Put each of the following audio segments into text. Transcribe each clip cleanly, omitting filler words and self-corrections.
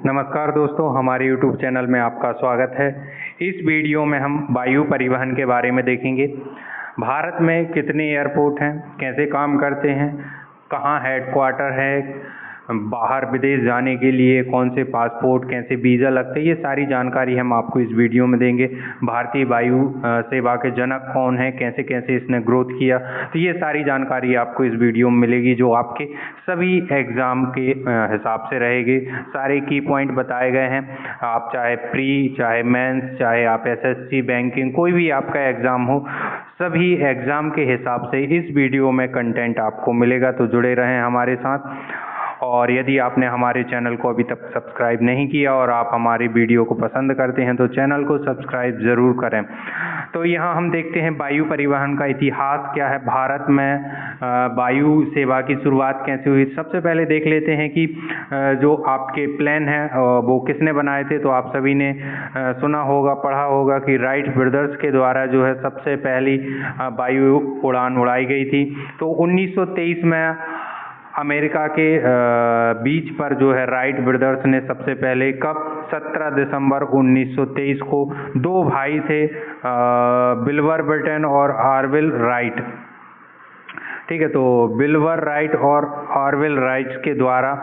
नमस्कार दोस्तों, हमारे YouTube चैनल में आपका स्वागत है। इस वीडियो में हम वायु परिवहन के बारे में देखेंगे। भारत में कितने एयरपोर्ट हैं, कैसे काम करते हैं, कहाँ हेडक्वार्टर है, बाहर विदेश जाने के लिए कौन से पासपोर्ट, कैसे वीज़ा लगते हैं, ये सारी जानकारी हम आपको इस वीडियो में देंगे। भारतीय वायु सेवा के जनक कौन है, कैसे कैसे इसने ग्रोथ किया, तो ये सारी जानकारी आपको इस वीडियो में मिलेगी, जो आपके सभी एग्ज़ाम के हिसाब से रहेगी। सारे की पॉइंट बताए गए हैं। आप चाहे प्री, चाहे मेंस, चाहे आप एसएससी, बैंकिंग, कोई भी आपका एग्ज़ाम हो, सभी एग्ज़ाम के हिसाब से इस वीडियो में कंटेंट आपको मिलेगा। तो जुड़े रहें हमारे साथ। और यदि आपने हमारे चैनल को अभी तक सब्सक्राइब नहीं किया और आप हमारी वीडियो को पसंद करते हैं तो चैनल को सब्सक्राइब ज़रूर करें। तो यहाँ हम देखते हैं वायु परिवहन का इतिहास क्या है। भारत में वायु सेवा की शुरुआत कैसे हुई। सबसे पहले देख लेते हैं कि जो आपके प्लेन हैं वो किसने बनाए थे। तो आप सभी ने सुना होगा, पढ़ा होगा कि राइट ब्रदर्स के द्वारा जो है सबसे पहली वायु उड़ान उड़ाई गई थी। तो 1923 में अमेरिका के बीच पर जो है राइट ब्रदर्स ने सबसे पहले, कब, 17 दिसंबर 1923 को, दो भाई थे, विल्बर ब्रिटेन और ऑरविल राइट। ठीक है, तो विल्बर राइट और ऑरविल राइट के द्वारा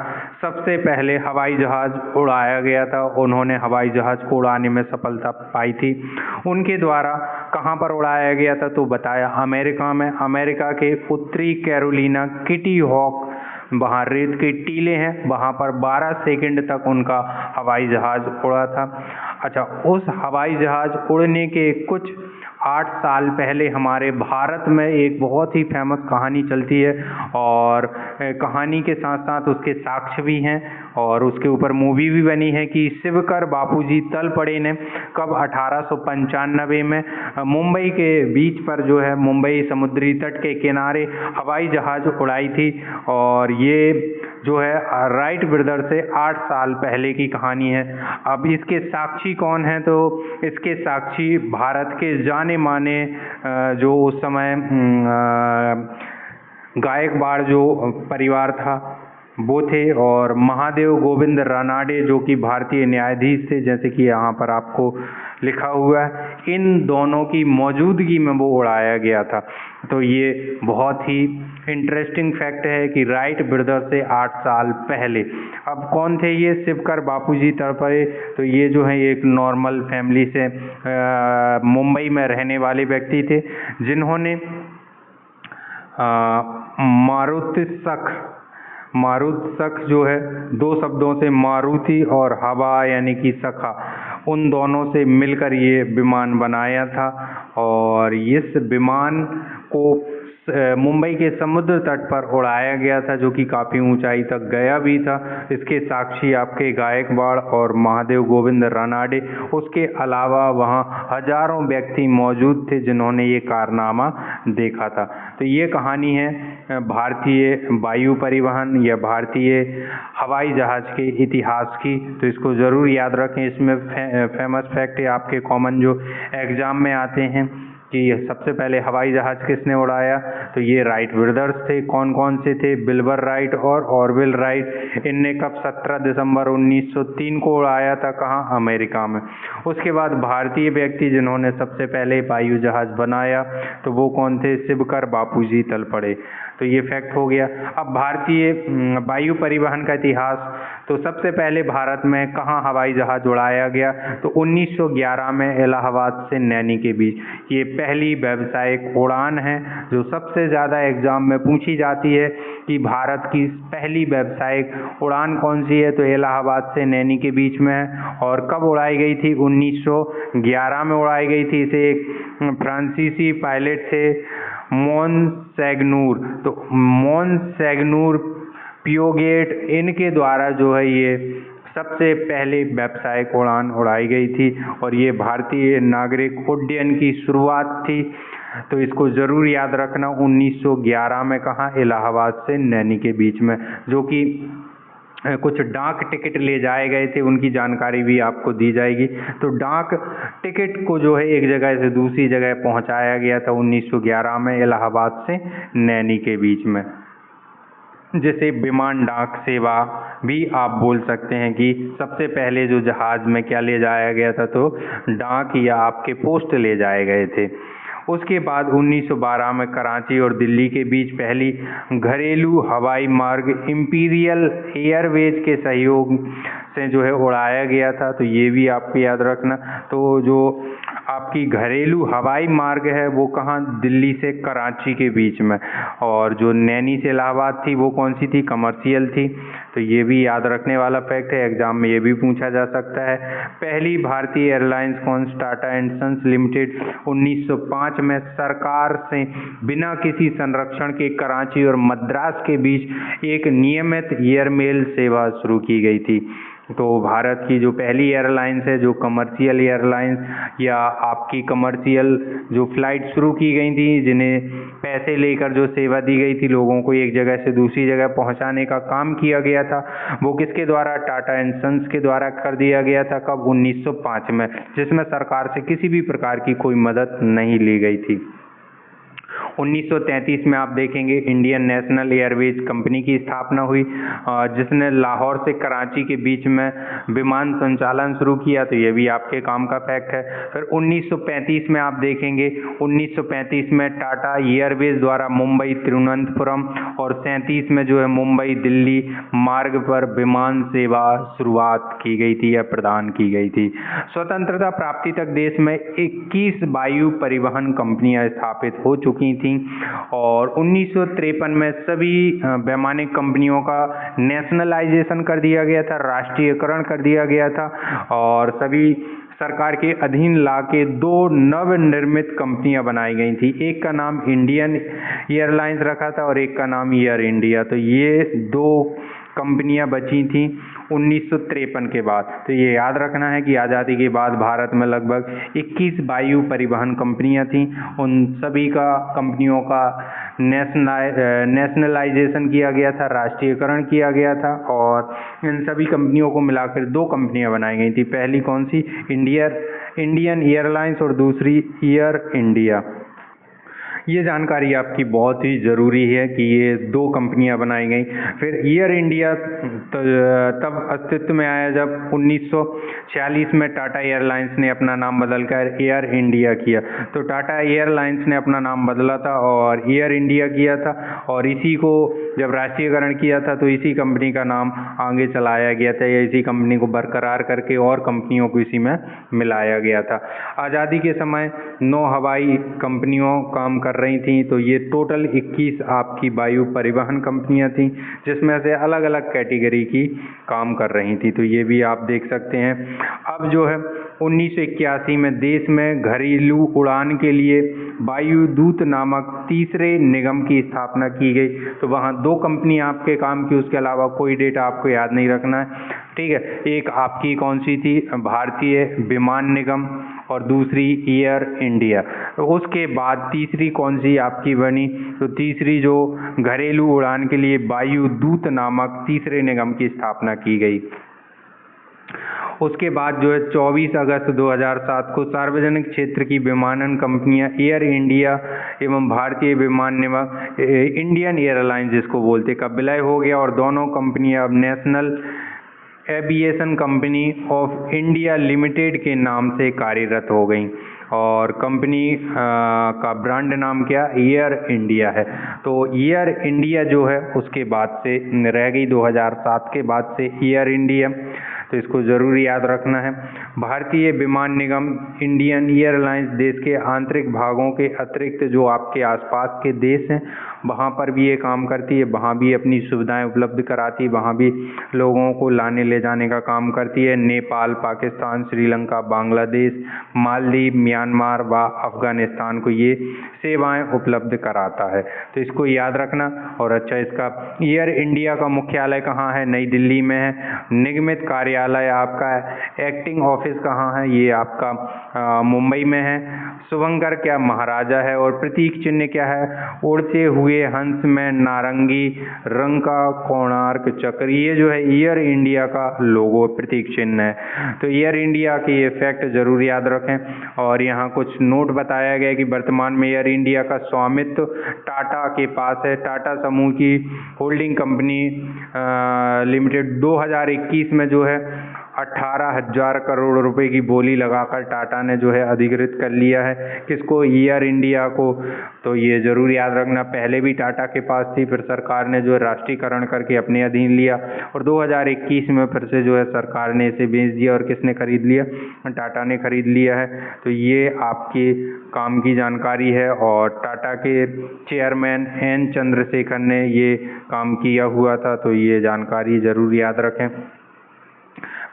सबसे पहले हवाई जहाज़ उड़ाया गया था। उन्होंने हवाई जहाज़ को उड़ाने में सफलता पाई थी। उनके द्वारा कहाँ पर उड़ाया गया था, तो बताया अमेरिका में। अमेरिका के उत्तरी कैरोलिना, किटी हॉक, वहाँ रेत के टीले हैं, वहाँ पर 12 सेकंड तक उनका हवाई जहाज़ उड़ा था। अच्छा, उस हवाई जहाज़ उड़ने के कुछ 8 साल पहले हमारे भारत में एक बहुत ही फेमस कहानी चलती है, और कहानी के साथ साथ उसके साक्ष्य भी हैं और उसके ऊपर मूवी भी बनी है कि शिवकर बापूजी तलपड़े ने कब 1895 में मुंबई के बीच पर जो है, मुंबई समुद्री तट के किनारे हवाई जहाज़ उड़ाई थी। और ये जो है राइट ब्रदर से 8 साल पहले की कहानी है। अब इसके साक्षी कौन हैं, तो इसके साक्षी भारत के जाने माने जो उस समय गायकवाड़ जो परिवार था वो थे, और महादेव गोविंद रानाडे जो कि भारतीय न्यायाधीश थे, जैसे कि यहाँ पर आपको लिखा हुआ है। इन दोनों की मौजूदगी में वो उड़ाया गया था। तो ये बहुत ही इंटरेस्टिंग फैक्ट है कि राइट ब्रदर से 8 साल पहले। अब कौन थे ये शिवकर बापूजी तलपड़े, तो ये जो है एक नॉर्मल फैमिली से मुंबई में रहने वाले व्यक्ति थे, जिन्होंने मारुति सख जो है, दो शब्दों से मारुति और हवा यानी कि सखा, उन दोनों से मिलकर ये विमान बनाया था। और इस विमान को मुंबई के समुद्र तट पर उड़ाया गया था, जो कि काफ़ी ऊंचाई तक गया भी था। इसके साक्षी आपके गायकवाड़ और महादेव गोविंद रानाडे। उसके अलावा वहाँ हजारों व्यक्ति मौजूद थे जिन्होंने ये कारनामा देखा था। तो ये कहानी है भारतीय वायु परिवहन या भारतीय हवाई जहाज़ के इतिहास की। तो इसको ज़रूर याद रखें। इसमें फेमस फैक्ट है आपके कॉमन जो एग्ज़ाम में आते हैं कि सबसे पहले हवाई जहाज़ किसने उड़ाया, तो ये राइट ब्रदर्स थे। कौन कौन से थे, विल्बर राइट और ऑरविल राइट। इनने कब, 17 दिसंबर 1903 को उड़ाया था, कहाँ, अमेरिका में। उसके बाद भारतीय व्यक्ति जिन्होंने सबसे पहले वायु जहाज़ बनाया, तो वो कौन थे, शिवकर बापूजी तलपड़े। तो ये फैक्ट हो गया। अब भारतीय वायु परिवहन का इतिहास, तो सबसे पहले भारत में कहाँ हवाई जहाज़ उड़ाया गया, तो 1911 में इलाहाबाद से नैनी के बीच। ये पहली व्यावसायिक उड़ान है जो सबसे ज़्यादा एग्ज़ाम में पूछी जाती है कि भारत की पहली व्यावसायिक उड़ान कौन सी है, तो इलाहाबाद से नैनी के बीच में है। और कब उड़ाई गई थी, 1911 में उड़ाई गई थी। इसे एक फ्रांसीसी पायलट थे, मोनसेगनूर। तो मोनसेगनूर, पियोगेट, इनके द्वारा जो है ये सबसे पहले व्यावसायिक उड़ान उड़ाई गई थी। और ये भारतीय नागरिक उड्डयन की शुरुआत थी। तो इसको ज़रूर याद रखना। 1911 में कहाँ, इलाहाबाद से नैनी के बीच में। जो कि कुछ डाक टिकट ले जाए गए थे, उनकी जानकारी भी आपको दी जाएगी। तो डाक टिकट को जो है एक जगह से दूसरी जगह पहुंचाया गया था 1911 में, इलाहाबाद से नैनी के बीच में। जैसे विमान डाक सेवा भी आप बोल सकते हैं कि सबसे पहले जो जहाज में क्या ले जाया गया था, तो डाक या आपके पोस्ट ले जाए गए थे। उसके बाद 1912 में कराची और दिल्ली के बीच पहली घरेलू हवाई मार्ग इंपीरियल एयरवेज के सहयोग से जो है उड़ाया गया था, तो ये भी आपको याद रखना। तो जो आपकी घरेलू हवाई मार्ग है वो कहाँ, दिल्ली से कराची के बीच में, और जो नैनी से इलाहाबाद थी वो कौन सी थी, कमर्शियल थी। तो ये भी याद रखने वाला फैक्ट है, एग्जाम में ये भी पूछा जा सकता है। पहली भारतीय एयरलाइंस कौन, टाटा एंड सन्स लिमिटेड 1905 में सरकार से बिना किसी संरक्षण के कराची और मद्रास के बीच एक नियमित एयरमेल सेवा शुरू की गई थी। तो भारत की जो पहली एयरलाइंस है, जो कमर्शियल एयरलाइंस या आपकी कमर्शियल जो फ्लाइट शुरू की गई थी, जिन्हें पैसे लेकर जो सेवा दी गई थी लोगों को एक जगह से दूसरी जगह पहुंचाने का काम किया गया था, वो किसके द्वारा, टाटा एंड सन्स के द्वारा कर दिया गया था। कब, 1905 में, जिसमें सरकार से किसी भी प्रकार की कोई मदद नहीं ली गई थी। 1933 में आप देखेंगे इंडियन नेशनल एयरवेज कंपनी की स्थापना हुई, जिसने लाहौर से कराची के बीच में विमान संचालन शुरू किया। तो ये भी आपके काम का फैक्ट है। फिर 1935 में आप देखेंगे, 1935 में टाटा एयरवेज द्वारा मुंबई तिरुवनंतपुरम और 37 में जो है मुंबई दिल्ली मार्ग पर विमान सेवा शुरुआत की गई थी या प्रदान की गई थी। स्वतंत्रता प्राप्ति तक देश में 21 वायु परिवहन कंपनियां स्थापित हो चुकी थी और 1953 में सभी वैमानिक कंपनियों का नेशनलाइजेशन कर दिया गया था, राष्ट्रीयकरण कर दिया गया था और सभी सरकार के अधीन ला के दो नवनिर्मित कंपनियां बनाई गई थी। एक का नाम इंडियन एयरलाइंस रखा था और एक का नाम एयर इंडिया। तो ये दो कंपनियां बची थी 1953 के बाद। तो ये याद रखना है कि आज़ादी के बाद भारत में लगभग 21 वायु परिवहन कंपनियां थीं। उन सभी का कंपनियों का नेशनलाइजेशन किया गया था, राष्ट्रीयकरण किया गया था और इन सभी कंपनियों को मिलाकर दो कंपनियां बनाई गई थी। पहली कौन सी, इंडियन एयरलाइंस और दूसरी एयर इंडिया। ये जानकारी आपकी बहुत ही ज़रूरी है कि ये दो कंपनियां बनाई गई। फिर एयर इंडिया तब अस्तित्व में आया जब 1946 में टाटा एयरलाइंस ने अपना नाम बदलकर एयर इंडिया किया। तो टाटा एयरलाइंस ने अपना नाम बदला था और एयर इंडिया किया था और इसी को जब राष्ट्रीयकरण किया था तो इसी कंपनी का नाम आगे चलाया गया था या इसी कंपनी को बरकरार करके और कंपनियों को इसी में मिलाया गया था। आज़ादी के समय 9 हवाई कंपनियों काम कर रही थी। तो ये टोटल 21 आपकी वायु परिवहन कंपनियां थी जिसमें से अलग अलग कैटेगरी की काम कर रही थी। तो ये भी आप देख सकते हैं। अब जो है 1981 में देश में घरेलू उड़ान के लिए वायुदूत नामक तीसरे निगम की स्थापना की गई। तो वहाँ दो कंपनी आपके काम की, उसके अलावा कोई डेटा आपको याद नहीं रखना है, ठीक है। एक आपकी कौन सी थी, भारतीय विमान निगम और दूसरी एयर इंडिया। तो उसके बाद तीसरी कौन सी आपकी बनी, तो तीसरी जो घरेलू उड़ान के लिए वायुदूत नामक तीसरे निगम की स्थापना की गई। उसके बाद जो है 24 अगस्त 2007 को सार्वजनिक क्षेत्र की विमानन कंपनियां एयर इंडिया एवं भारतीय विमान निगम इंडियन एयरलाइंस जिसको बोलते का विलय हो गया और दोनों कंपनियां अब national aviation company of India limited के नाम से कार्यरत हो गई और कंपनी का ब्रांड नाम क्या, एयर इंडिया है। तो एयर इंडिया जो है उसके बाद से रह गई, 2007 के बाद से एयर इंडिया। तो इसको ज़रूर याद रखना है। भारतीय विमान निगम इंडियन एयरलाइंस देश के आंतरिक भागों के अतिरिक्त जो आपके आसपास के देश हैं वहाँ पर भी ये काम करती है, वहाँ भी अपनी सुविधाएं उपलब्ध कराती है, वहाँ भी लोगों को लाने ले जाने का काम करती है। नेपाल, पाकिस्तान, श्रीलंका, बांग्लादेश, मालदीव, म्यांमार व अफगानिस्तान को ये सेवाएं उपलब्ध कराता है। तो इसको याद रखना। और अच्छा, इसका एयर इंडिया का मुख्यालय कहाँ है, नई दिल्ली में है। निगमित कार्यालय आपका एक्टिंग ऑफिस कहाँ है, ये आपका मुंबई में है। शुभंकर क्या महाराजा है और प्रतीक चिन्ह क्या है, उड़ते हुए देखोगे हंस में नारंगी रंग का कोणार्क चक्र, ये जो है एयर इंडिया का लोगो प्रतीक चिन्ह है। तो एयर इंडिया के ये फैक्ट जरूर याद रखें। और यहाँ कुछ नोट बताया गया कि वर्तमान में एयर इंडिया का स्वामित्व टाटा के पास है। टाटा समूह की होल्डिंग कंपनी लिमिटेड 2021 में जो है 18,000 करोड़ रुपए की बोली लगाकर टाटा ने जो है अधिकृत कर लिया है। किसको? एयर इंडिया को। तो ये जरूर याद रखना, पहले भी टाटा के पास थी, फिर सरकार ने जो है राष्ट्रीयकरण करके अपने अधीन लिया और 2021 में फिर से जो है सरकार ने इसे बेच दिया। और किसने खरीद लिया? टाटा ने खरीद लिया है। तो ये आपके काम की जानकारी है। और टाटा के चेयरमैन एन चंद्रशेखर ने ये काम किया हुआ था, तो ये जानकारी जरूर याद रखें।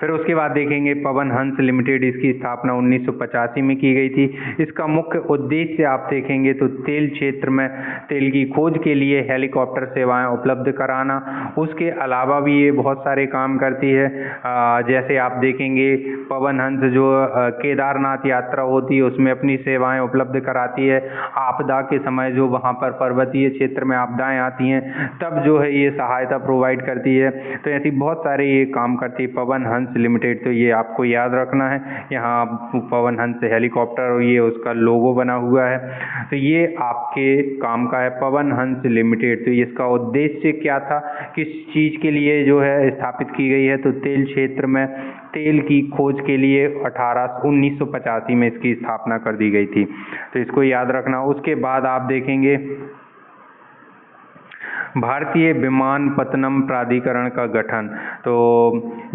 फिर उसके बाद देखेंगे पवन हंस लिमिटेड, इसकी स्थापना 1985 में की गई थी। इसका मुख्य उद्देश्य आप देखेंगे तो तेल क्षेत्र में तेल की खोज के लिए हेलीकॉप्टर सेवाएं उपलब्ध कराना। उसके अलावा भी ये बहुत सारे काम करती है। जैसे आप देखेंगे पवन हंस जो केदारनाथ यात्रा होती है उसमें अपनी सेवाएं उपलब्ध कराती है। आपदा के समय जो वहाँ पर पर्वतीय क्षेत्र में आपदाएं आती हैं तब जो है ये सहायता प्रोवाइड करती है। तो ऐसी बहुत सारे ये काम करती है पवन हंस लिमिटेड। तो ये आपको याद रखना है। यहाँ पवन हंस हेलीकॉप्टर और ये उसका लोगो बना हुआ है। तो ये आपके काम का है पवन हंस लिमिटेड। तो इसका उद्देश्य क्या था, किस चीज़ के लिए जो है स्थापित की गई है? तो तेल क्षेत्र में तेल की खोज के लिए 1985 में इसकी स्थापना कर दी गई थी। तो इसको याद रखना। उसके बाद आप देखेंगे भारतीय विमानपत्तनम प्राधिकरण का गठन। तो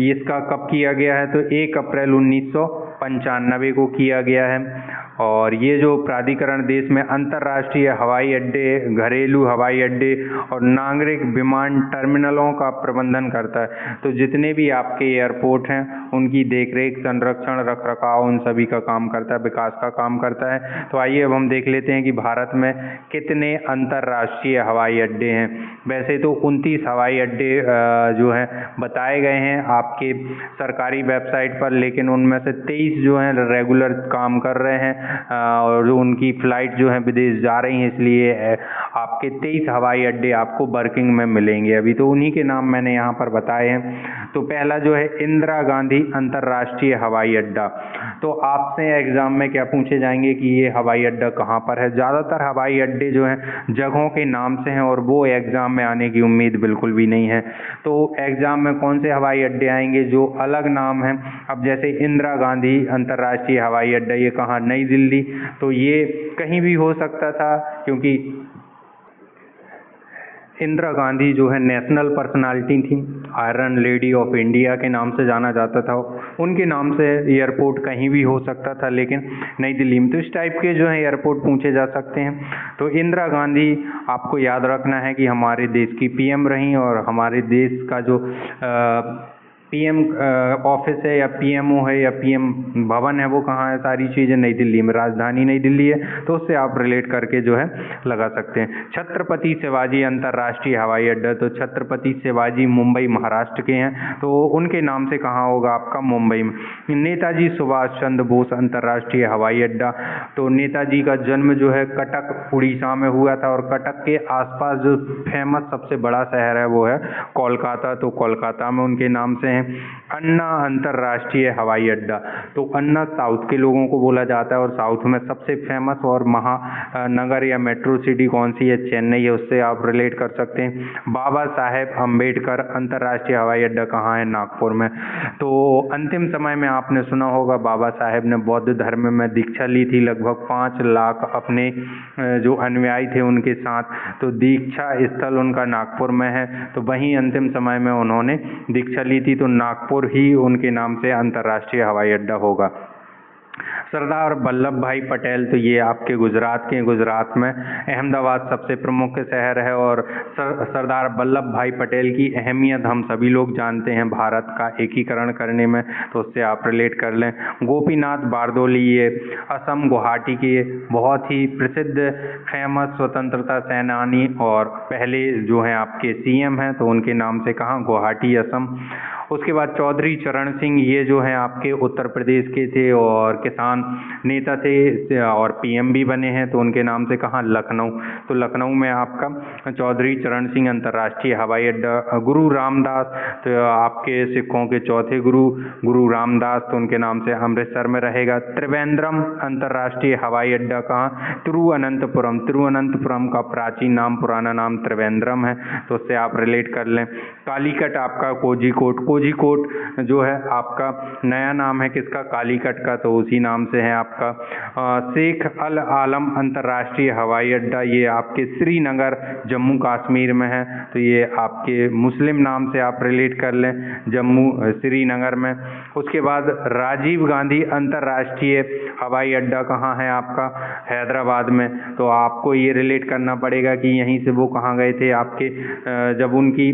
इसका कब किया गया है? तो 1 अप्रैल 1995 को किया गया है। और ये जो प्राधिकरण देश में अंतर्राष्ट्रीय हवाई अड्डे, घरेलू हवाई अड्डे और नागरिक विमान टर्मिनलों का प्रबंधन करता है। तो जितने भी आपके एयरपोर्ट हैं उनकी देखरेख, संरक्षण, रखरखाव, उन सभी का काम करता है, विकास का काम करता है। तो आइए अब हम देख लेते हैं कि भारत में कितने अंतर्राष्ट्रीय हवाई अड्डे हैं। वैसे तो 29 हवाई अड्डे जो हैं बताए गए हैं आपके सरकारी वेबसाइट पर, लेकिन उनमें से 23 जो हैं रेगुलर काम कर रहे हैं और जो उनकी फ़्लाइट जो है विदेश जा रही हैं, इसलिए आपके 23 हवाई अड्डे आपको वर्किंग में मिलेंगे अभी। तो उन्हीं के नाम मैंने यहाँ पर बताए हैं। तो पहला जो है इंदिरा गांधी अंतर्राष्ट्रीय हवाई अड्डा। तो आपसे एग्ज़ाम में क्या पूछे जाएंगे कि ये हवाई अड्डा कहाँ पर है? ज़्यादातर हवाई अड्डे जो हैं जगहों के नाम से हैं और वो एग्ज़ाम में आने की उम्मीद बिल्कुल भी नहीं है। तो एग्ज़ाम में कौन से हवाई अड्डे आएंगे? जो अलग नाम हैं। अब जैसे इंदिरा गांधी अंतर्राष्ट्रीय हवाई अड्डा, ये कहाँ? नई दिल्ली। तो ये कहीं भी हो सकता था क्योंकि इंदिरा गांधी जो है नेशनल पर्सनालिटी थी, आयरन लेडी ऑफ इंडिया के नाम से जाना जाता था। उनके नाम से एयरपोर्ट कहीं भी हो सकता था, लेकिन नई दिल्ली में। तो इस टाइप के जो है एयरपोर्ट पूछे जा सकते हैं। तो इंदिरा गांधी आपको याद रखना है कि हमारे देश की पीएम रहीं और हमारे देश का जो पीएम ऑफिस है या पीएमओ है या पीएम भवन है वो कहाँ है? सारी चीज़ें नई दिल्ली में, राजधानी नई दिल्ली है। तो उससे आप रिलेट करके जो है लगा सकते हैं। छत्रपति शिवाजी अंतर्राष्ट्रीय हवाई अड्डा, तो छत्रपति शिवाजी मुंबई महाराष्ट्र के हैं, तो उनके नाम से कहाँ होगा आपका? मुंबई में। नेताजी सुभाष चंद्र बोस अंतर्राष्ट्रीय हवाई अड्डा, तो नेताजी का जन्म जो है कटक उड़ीसा में हुआ था और कटक के आसपास जो फेमस सबसे बड़ा शहर है वो है कोलकाता। तो कोलकाता में उनके नाम से अन्ना अंतर्राष्ट्रीय हवाई अड्डा। तो अन्ना साउथ के लोगों को बोला जाता है और साउथ में सबसे फेमस और महानगर या मेट्रो सिटी कौन सी है? चेन्नई है। उससे आप रिलेट कर सकते हैं। बाबा साहेब अम्बेडकर अंतर्राष्ट्रीय हवाई अड्डा कहाँ है? नागपुर में। तो अंतिम समय में आपने सुना होगा बाबा साहेब ने बौद्ध धर्म में दीक्षा ली थी, लगभग 5 लाख अपने जो अनुयायी थे उनके साथ। तो दीक्षा स्थल उनका नागपुर में है। तो वहीं अंतिम समय में उन्होंने दीक्षा ली थी। तो नागपुर ही उनके नाम से अंतर्राष्ट्रीय हवाई अड्डा होगा। सरदार वल्लभ भाई पटेल, तो ये आपके गुजरात के, गुजरात में अहमदाबाद सबसे प्रमुख शहर है। और सरदार वल्लभ भाई पटेल की अहमियत हम सभी लोग जानते हैं भारत का एकीकरण करने में, तो उससे आप रिलेट कर लें। गोपीनाथ बारदोली, ये असम गुवाहाटी के बहुत ही प्रसिद्ध फेमस स्वतंत्रता सेनानी और पहले जो हैं आपके सीएम हैं, तो उनके नाम से कहाँ? गुवाहाटी, असम। उसके बाद चौधरी चरण सिंह, ये जो हैं आपके उत्तर प्रदेश के थे और किसान नेता थे और पीएम भी बने हैं, तो उनके नाम से कहाँ, लखनऊ। तो लखनऊ में आपका चौधरी चरण सिंह अंतर्राष्ट्रीय हवाई अड्डा। गुरु रामदास, तो आपके सिखों के चौथे गुरु रामदास, तो उनके नाम से अमृतसर में रहेगा। त्रिवेंद्रम अंतर्राष्ट्रीय हवाई अड्डा कहाँ, तिरुवनंतपुरम। तिरुवनंतपुरम का प्राचीन नाम, पुराना नाम त्रिवेंद्रम है, तो उससे आप रिलेट कर लें। कालीकट आपका कोझिकोड। कोझिकोड जो है आपका नया नाम है किसका, कालीकट का, तो उसी नाम से है आपका। शेख अल आलम अंतर्राष्ट्रीय हवाई अड्डा, ये आपके श्रीनगर जम्मू कश्मीर में है, तो ये आपके मुस्लिम नाम से आप रिलेट कर लें, जम्मू श्रीनगर में। उसके बाद राजीव गांधी अंतर्राष्ट्रीय हवाई अड्डा कहाँ है आपका, हैदराबाद में। तो आपको ये रिलेट करना पड़ेगा कि यहीं से वो कहाँ गए थे आपके, जब उनकी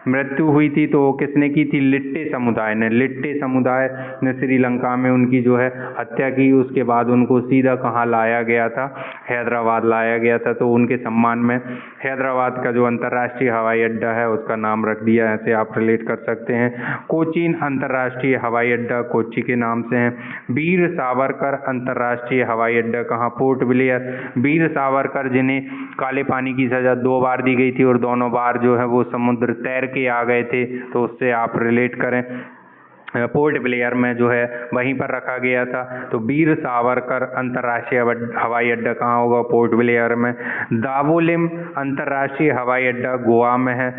मृत्यु हुई थी तो किसने की थी, लिट्टे समुदाय ने। लिट्टे समुदाय ने श्रीलंका में उनकी जो है हत्या की। उसके बाद उनको सीधा कहाँ लाया गया था, हैदराबाद लाया गया था, तो उनके सम्मान में हैदराबाद का जो अंतर्राष्ट्रीय हवाई अड्डा है उसका नाम रख दिया। ऐसे आप रिलेट कर सकते हैं। कोचीन अंतर्राष्ट्रीय हवाई अड्डा कोच्चि के नाम से है। वीर सावरकर अंतर्राष्ट्रीय हवाई अड्डा कहाँ, पोर्ट ब्लेयर। वीर सावरकर जिन्हें काले पानी की सजा 2 बार दी गई थी और दोनों बार जो है वो समुद्र तैर के आ गए थे, तो उससे आप रिलेट करें। पोर्ट ब्लेयर में जो है वहीं पर रखा गया था। तो वीर सावरकर अंतर्राष्ट्रीय हवाई अड्डा कहाँ होगा, पोर्ट ब्लेयर में। दावोलिम अंतर्राष्ट्रीय हवाई अड्डा गोवा में है।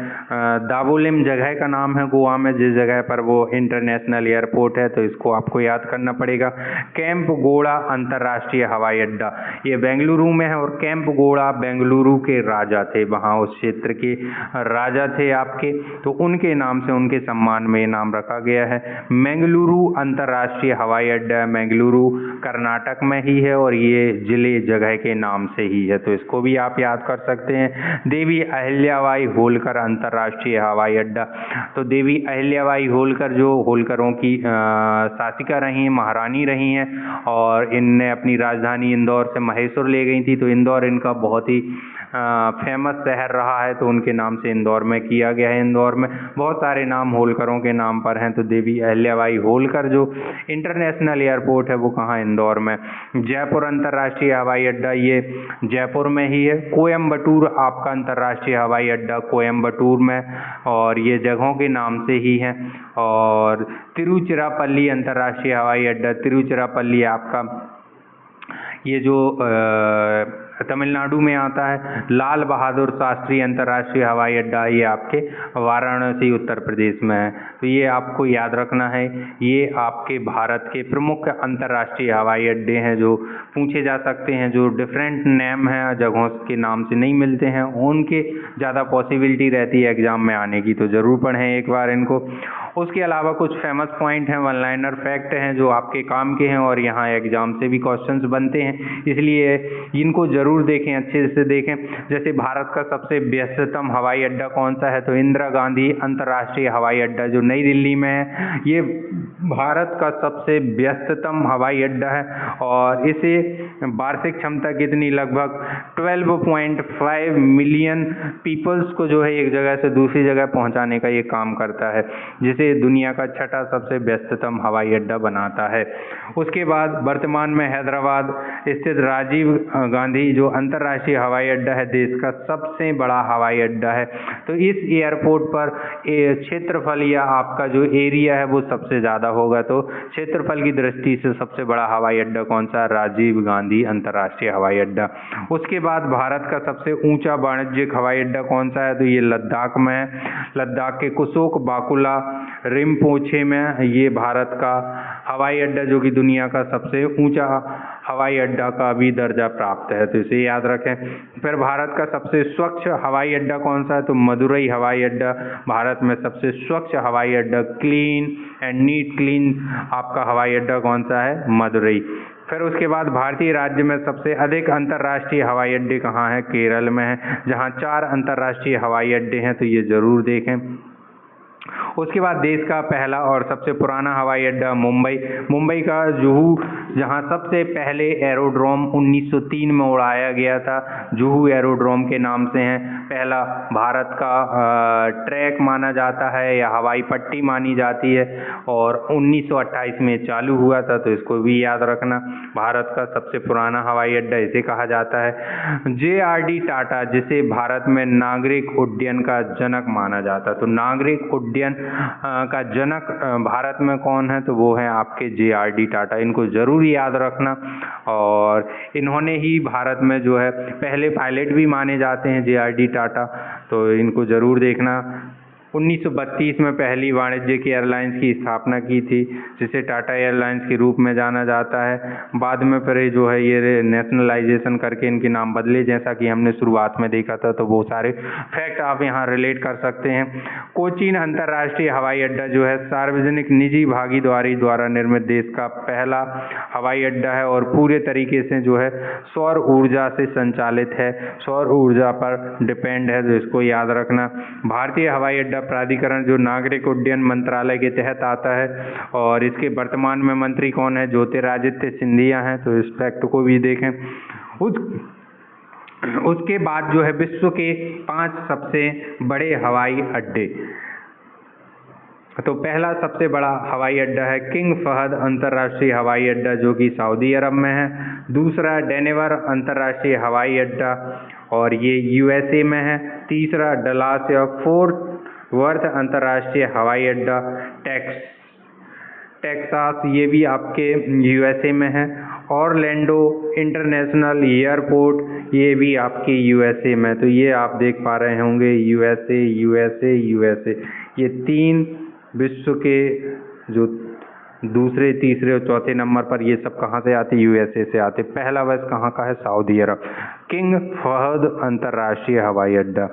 दावोलिम जगह का नाम है गोवा में, जिस जगह पर वो इंटरनेशनल एयरपोर्ट है, तो इसको आपको याद करना पड़ेगा। कैंप गोड़ा अंतर्राष्ट्रीय हवाई अड्डा, ये बेंगलुरु में है, और कैंप गोड़ा बेंगलुरु के राजा थे, वहाँ उस क्षेत्र के राजा थे आपके, तो उनके नाम से, उनके सम्मान में ये नाम रखा गया है। बेंगलुरु अंतर्राष्ट्रीय हवाई अड्डा बेंगलुरु कर्नाटक में ही है, और ये जिले जगह के नाम से ही है, तो इसको भी आप याद कर सकते हैं। देवी अहिल्याबाई होलकर अंतर्राष्ट्रीय हवाई अड्डा, तो देवी अहिल्याबाई होलकर जो होलकरों की शासिका रही हैं, महारानी रही हैं, और इनने अपनी राजधानी इंदौर से महेश्वर ले गई थी, तो इंदौर इनका बहुत ही फेमस शहर रहा है, तो उनके नाम से इंदौर में किया गया है। इंदौर में बहुत सारे नाम होलकरों के नाम पर हैं, तो देवी अहिल्याबाई होलकर जो इंटरनेशनल एयरपोर्ट है वो कहाँ, इंदौर में। जयपुर अंतर्राष्ट्रीय हवाई अड्डा, ये जयपुर में ही है। कोयम्बटूर आपका अंतर्राष्ट्रीय हवाई अड्डा कोयम्बटूर में, और ये जगहों के नाम से ही है। और तिरुचिरापल्ली अंतर्राष्ट्रीय हवाई अड्डा, तिरुचिरापल्ली आपका ये जो तमिलनाडु में आता है। लाल बहादुर शास्त्री अंतर्राष्ट्रीय हवाई अड्डा, ये आपके वाराणसी उत्तर प्रदेश में है, तो ये आपको याद रखना है। ये आपके भारत के प्रमुख अंतर्राष्ट्रीय हवाई अड्डे हैं जो पूछे जा सकते हैं, जो डिफरेंट नेम है, जगहों के नाम से नहीं मिलते हैं, उनके ज़्यादा पॉसिबिलिटी रहती है एग्जाम में आने की, तो ज़रूर पढ़ें एक बार इनको। उसके अलावा कुछ फेमस पॉइंट हैं, वन लाइनर फैक्ट हैं जो आपके काम के हैं और यहाँ एग्जाम से भी क्वेश्चंस बनते हैं, इसलिए इनको ज़रूर देखें, अच्छे से देखें। जैसे भारत का सबसे व्यस्ततम हवाई अड्डा कौन सा है, तो इंदिरा गांधी अंतर्राष्ट्रीय हवाई अड्डा जो नई दिल्ली में है, ये भारत का सबसे व्यस्ततम हवाई अड्डा है, और इसे वार्षिक क्षमता कितनी, लगभग 12.5 मिलियन पीपल्स को जो है एक जगह से दूसरी जगह पहुंचाने का ये काम करता है, जिसे दुनिया का छठा सबसे व्यस्ततम हवाई अड्डा बनाता है। उसके बाद वर्तमान में हैदराबाद स्थित राजीव गांधी जो अंतर्राष्ट्रीय हवाई अड्डा है, देश का सबसे बड़ा हवाई अड्डा है। तो इस एयरपोर्ट पर क्षेत्रफल या आपका जो एरिया है वो सबसे ज़्यादा होगा, तो क्षेत्रफल की दृष्टि से सबसे बड़ा हवाई अड्डा कौन सा, राजीव गांधी अंतर्राष्ट्रीय हवाई अड्डा। उसके बाद भारत का सबसे ऊंचा वाणिज्यिक हवाई अड्डा कौन सा है, तो ये लद्दाख में है। लद्दाख के कुशोक बाकुला रिम्पोचे में ये भारत का हवाई अड्डा जो कि दुनिया का सबसे ऊंचा हवाई अड्डा का भी दर्जा प्राप्त है, तो इसे याद रखें। फिर भारत का सबसे स्वच्छ हवाई अड्डा कौन सा है, तो मदुरई हवाई अड्डा भारत में सबसे स्वच्छ हवाई अड्डा, क्लीन एंड नीट क्लीन आपका हवाई अड्डा कौन सा है, मदुरई। फिर उसके बाद भारतीय राज्य में सबसे अधिक अंतर्राष्ट्रीय हवाई अड्डे कहाँ हैं, केरल में है, जहाँ 4 अंतर्राष्ट्रीय हवाई अड्डे हैं, तो ये ज़रूर देखें। उसके बाद देश का पहला और सबसे पुराना हवाई अड्डा मुंबई का जुहू, जहां सबसे पहले एरोड्रोम 1903 में उड़ाया गया था, जुहू एरोड्रोम के नाम से है। पहला भारत का ट्रैक माना जाता है या हवाई पट्टी मानी जाती है और 1928 में चालू हुआ था, तो इसको भी याद रखना। भारत का सबसे पुराना हवाई अड्डा इसे कहा जाता है। JRD टाटा, जिसे भारत में नागरिक उड्डयन का जनक माना जाता है, तो नागरिक उड्डयन का जनक भारत में कौन है, तो वो है आपके JRD टाटा। इनको जरूर याद रखना। और इन्होंने ही भारत में जो है पहले पायलट भी माने जाते हैं, JRD टाटा, तो इनको जरूर देखना। 1932 में पहली वाणिज्यिक एयरलाइंस की स्थापना की थी, जिसे टाटा एयरलाइंस के रूप में जाना जाता है। बाद में फिर जो है ये नेशनलाइजेशन करके इनके नाम बदले, जैसा कि हमने शुरुआत में देखा था, तो वो सारे फैक्ट आप यहाँ रिलेट कर सकते हैं। कोचीन अंतर्राष्ट्रीय हवाई अड्डा जो है सार्वजनिक निजी भागीदारी द्वारा निर्मित देश का पहला हवाई अड्डा है और पूरे तरीके से जो है सौर ऊर्जा से संचालित है, सौर ऊर्जा पर डिपेंड है, तो इसको याद रखना। भारतीय हवाई अड्डा प्राधिकरण जो नागरिक उड्डयन मंत्रालय के तहत आता है और इसके वर्तमान में मंत्री कौन है, ज्योतिरादित्य सिंधिया हैं, तो इस फैक्ट को भी देखें। उसके बाद जो है विश्व के 5 सबसे बड़े हवाई अड्डे, तो पहला सबसे बड़ा हवाई अड्डा है किंग फहद अंतर्राष्ट्रीय हवाई अड्डा, जो कि सऊदी अरब में है। दूसरा डेनवर अंतर्राष्ट्रीय हवाई अड्डा और ये USA में है। तीसरा डलास या फोर्ट वर्थ अंतर्राष्ट्रीय हवाई अड्डा टेक्सास, ये भी आपके USA में है। ऑरलैंडो इंटरनेशनल एयरपोर्ट, ये भी आपके USA में, तो ये आप देख पा रहे होंगे USA। ये 3 विश्व के जो दूसरे, तीसरे और चौथे नंबर पर ये सब कहाँ से आते, USA से आते। पहला बस कहाँ का है, सऊदी अरब, किंग फहद अंतर्राष्ट्रीय हवाई अड्डा।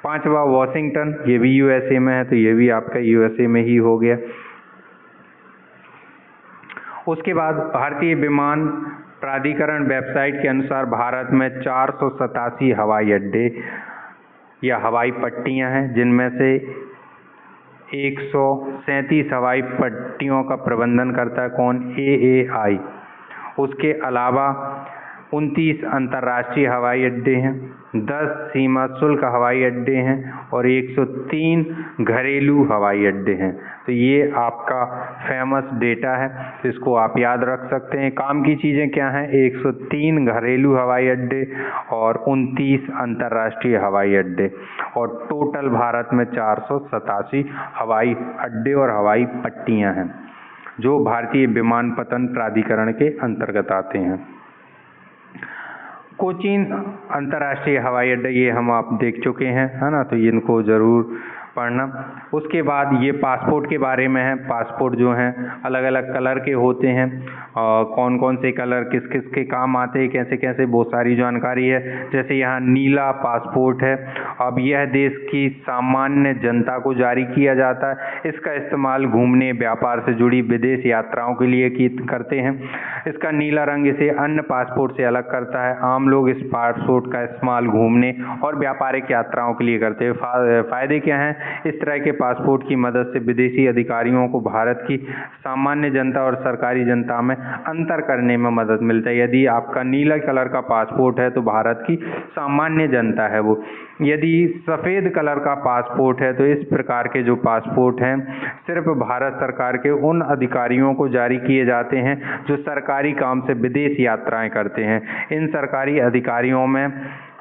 5वां वॉशिंगटन, ये भी USA में है, तो ये भी आपका USA में ही हो गया। उसके बाद भारतीय विमान प्राधिकरण वेबसाइट के अनुसार भारत में 487 हवाई अड्डे या हवाई पट्टियां हैं, जिनमें से 137 हवाई पट्टियों का प्रबंधन करता है कौन, AAI। उसके अलावा 29 अंतर्राष्ट्रीय हवाई अड्डे हैं, 10 सीमा शुल्क हवाई अड्डे हैं और 103 घरेलू हवाई अड्डे हैं। तो ये आपका फेमस डेटा है, इसको आप याद रख सकते हैं। काम की चीज़ें क्या हैं, 103 घरेलू हवाई अड्डे और 29 अंतर्राष्ट्रीय हवाई अड्डे, और टोटल भारत में 487 हवाई अड्डे और हवाई पट्टियां हैं, जो भारतीय विमानपत्तन प्राधिकरण के अंतर्गत आते हैं। कोचीन अंतर्राष्ट्रीय हवाई अड्डा, ये हम आप देख चुके हैं, है ना, तो इनको ज़रूर पढ़ना। उसके बाद ये पासपोर्ट के बारे में है। पासपोर्ट जो हैं अलग अलग कलर के होते हैं, कौन कौन से कलर किस किस के काम आते हैं, कैसे कैसे, बहुत सारी जानकारी है। जैसे यहाँ नीला पासपोर्ट है, अब यह देश की सामान्य जनता को जारी किया जाता है। इसका इस्तेमाल घूमने, व्यापार से जुड़ी विदेश यात्राओं के लिए करते हैं। इसका नीला रंग इसे अन्य पासपोर्ट से अलग करता है। आम लोग इस पासपोर्ट का इस्तेमाल घूमने और व्यापारिक यात्राओं के लिए करते हैं। फायदे क्या हैं, इस तरह के पासपोर्ट की मदद से विदेशी अधिकारियों को भारत की सामान्य जनता और सरकारी जनता में अंतर करने में मदद मिलता है। यदि आपका नीला कलर का पासपोर्ट है तो भारत की सामान्य जनता है वो। यदि सफ़ेद कलर का पासपोर्ट है तो इस प्रकार के जो पासपोर्ट हैं सिर्फ भारत सरकार के उन अधिकारियों को जारी किए जाते हैं जो सरकारी काम से विदेश यात्राएं करते हैं। इन सरकारी अधिकारियों में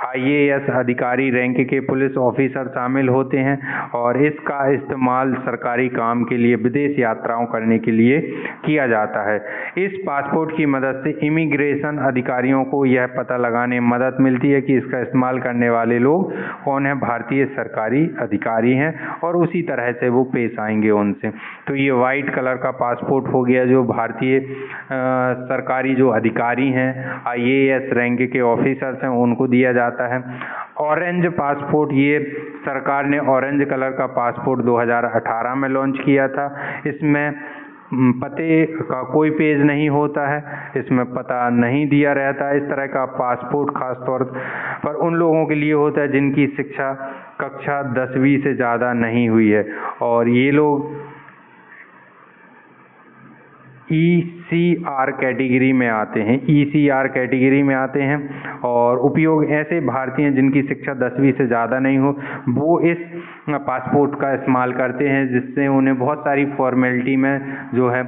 IAS अधिकारी रैंक के पुलिस ऑफिसर शामिल होते हैं और इसका इस्तेमाल सरकारी काम के लिए विदेश यात्राओं करने के लिए किया जाता है। इस पासपोर्ट की मदद से इमिग्रेशन अधिकारियों को यह पता लगाने में मदद मिलती है कि इसका इस्तेमाल करने वाले लोग कौन है, भारतीय सरकारी अधिकारी हैं और उसी तरह से वो पेश आएंगे उनसे। तो ये वाइट कलर का पासपोर्ट हो गया जो भारतीय सरकारी जो अधिकारी हैं, IAS रैंक के ऑफिसर्स हैं, उनको दिया जाता है। ऑरेंज पासपोर्ट, ये सरकार ने ऑरेंज कलर का पासपोर्ट 2018 में लॉन्च किया था। इसमें पते का कोई पेज नहीं होता है, इसमें पता नहीं दिया रहता है। इस तरह का पासपोर्ट खास तौर पर उन लोगों के लिए होता है जिनकी शिक्षा कक्षा 10वीं से ज़्यादा नहीं हुई है। और ये लोग ECR कैटेगरी में आते हैं, ECR कैटेगरी में आते हैं। और उपयोग ऐसे भारतीय हैं जिनकी शिक्षा 10वीं से ज़्यादा नहीं हो, वो इस पासपोर्ट का इस्तेमाल करते हैं, जिससे उन्हें बहुत सारी फॉर्मेलिटी में जो है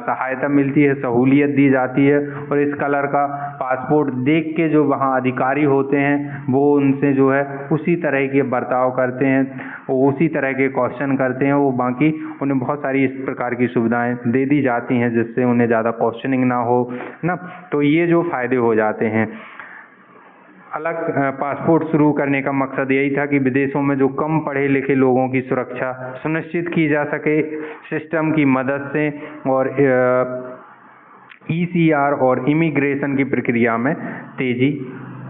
सहायता मिलती है, सहूलियत दी जाती है। और इस कलर का पासपोर्ट देख के जो वहाँ अधिकारी होते हैं वो उनसे जो है उसी तरह के बर्ताव करते हैं, वो उसी तरह के क्वेश्चन करते हैं, वो बाकी उन्हें बहुत सारी इस प्रकार की सुविधाएं दे दी जाती हैं जिससे उन्हें ज़्यादा क्वेश्चनिंग ना हो ना। तो ये जो फ़ायदे हो जाते हैं। अलग पासपोर्ट शुरू करने का मकसद यही था कि विदेशों में जो कम पढ़े लिखे लोगों की सुरक्षा सुनिश्चित की जा सके सिस्टम की मदद से, और ECR और इमिग्रेशन की प्रक्रिया में तेज़ी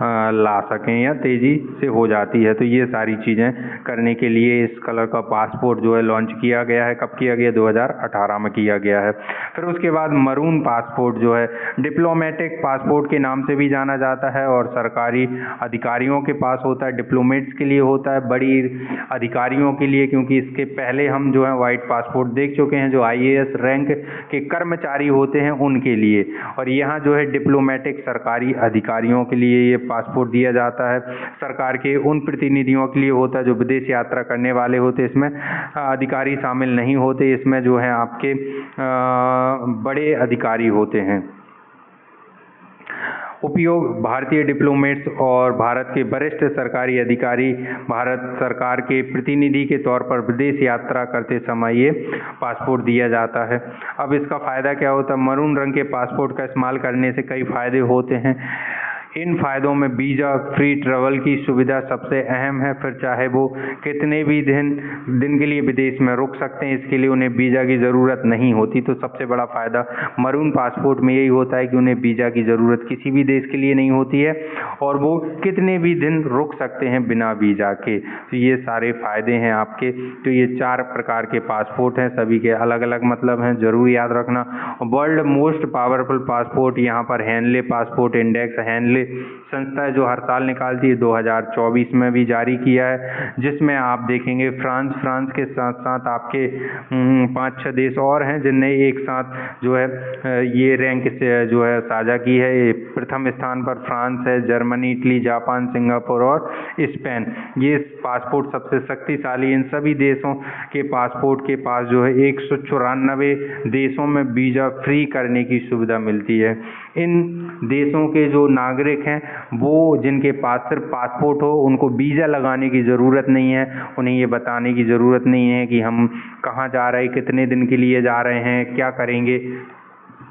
ला सकें या तेज़ी से हो जाती है। तो ये सारी चीज़ें करने के लिए इस कलर का पासपोर्ट जो है लॉन्च किया गया है। कब किया गया? 2018 में किया गया है। फिर उसके बाद मरून पासपोर्ट जो है डिप्लोमेटिक पासपोर्ट के नाम से भी जाना जाता है, और सरकारी अधिकारियों के पास होता है, डिप्लोमेट्स के लिए होता है, बड़ी अधिकारियों के लिए, क्योंकि इसके पहले हम जो है वाइट पासपोर्ट देख चुके हैं जो IAS रैंक के कर्मचारी होते हैं उनके लिए। और यहाँ जो है डिप्लोमेटिक सरकारी अधिकारियों के लिए ये पासपोर्ट दिया जाता है। सरकार के उन प्रतिनिधियों के लिए होता है जो विदेश यात्रा करने वाले होते, इसमें अधिकारी शामिल नहीं होते, इसमें जो है आपके बड़े अधिकारी होते हैं। उपयोग भारतीय डिप्लोमेट्स और भारत के वरिष्ठ सरकारी अधिकारी भारत सरकार के प्रतिनिधि के तौर पर विदेश यात्रा करते समय ये पासपोर्ट दिया जाता है। अब इसका फ़ायदा क्या होता है? मरून रंग के पासपोर्ट का इस्तेमाल करने से कई फ़ायदे होते हैं। इन फ़ायदों में वीज़ा फ्री ट्रैवल की सुविधा सबसे अहम है। फिर चाहे वो कितने भी दिन के लिए विदेश में रुक सकते हैं, इसके लिए उन्हें वीज़ा की ज़रूरत नहीं होती। तो सबसे बड़ा फ़ायदा मरून पासपोर्ट में यही होता है कि उन्हें वीज़ा की ज़रूरत किसी भी देश के लिए नहीं होती है, और वो कितने भी दिन रुक सकते हैं बिना वीज़ा के। तो ये सारे फ़ायदे हैं आपके। तो ये 4 प्रकार के पासपोर्ट हैं, सभी के अलग अलग मतलब हैं, ज़रूर याद रखना। वर्ल्ड मोस्ट पावरफुल पासपोर्ट यहाँ पर हेनले पासपोर्ट इंडेक्स हेनले संस्था है जो हर साल निकालती है, 2024 में भी जारी किया है, जिसमें आप देखेंगे फ्रांस के साथ साथ आपके 5-6 देश और हैं जिनने एक साथ जो है ये रैंक से जो है साझा की है। प्रथम स्थान पर फ्रांस है, जर्मनी, इटली, जापान, सिंगापुर और स्पेन। ये पासपोर्ट सबसे शक्तिशाली, इन सभी देशों के पासपोर्ट के पास जो है 194 देशों में वीज़ा फ्री करने की सुविधा मिलती है। इन देशों के जो नागरिक हैं वो जिनके पास सिर्फ पासपोर्ट हो उनको वीज़ा लगाने की ज़रूरत नहीं है, उन्हें ये बताने की ज़रूरत नहीं है कि हम कहाँ जा रहे हैं, कितने दिन के लिए जा रहे हैं, क्या करेंगे।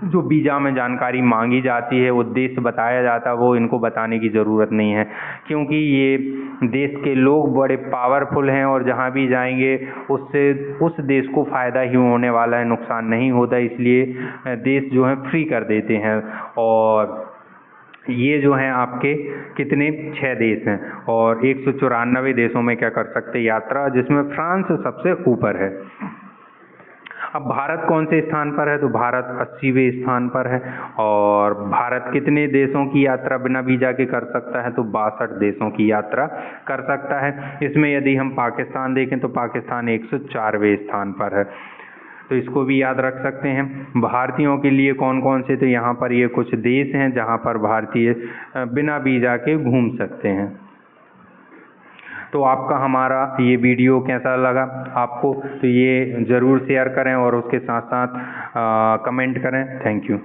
जो वीज़ा में जानकारी मांगी जाती है, उद्देश्य बताया जाता है, वो इनको बताने की ज़रूरत नहीं है, क्योंकि ये देश के लोग बड़े पावरफुल हैं और जहाँ भी जाएंगे उससे उस देश को फ़ायदा ही होने वाला है, नुकसान नहीं होता। इसलिए देश जो है फ्री कर देते हैं। और ये जो हैं आपके कितने 6 देश हैं, और 194 देशों में क्या कर सकते यात्रा, जिसमें फ्रांस सबसे ऊपर है। अब भारत कौन से स्थान पर है? तो भारत 80वें स्थान पर है। और भारत कितने देशों की यात्रा बिना वीज़ा के कर सकता है? तो 62 देशों की यात्रा कर सकता है। इसमें यदि हम पाकिस्तान देखें तो पाकिस्तान 104वें स्थान पर है। तो इसको भी याद रख सकते हैं। भारतीयों के लिए कौन कौन से? तो यहाँ पर ये कुछ देश हैं जहाँ पर भारतीय बिना वीज़ा के घूम सकते हैं। तो आपका हमारा ये वीडियो कैसा लगा आपको? तो ये ज़रूर शेयर करें और उसके साथ साथ कमेंट करें। Thank you.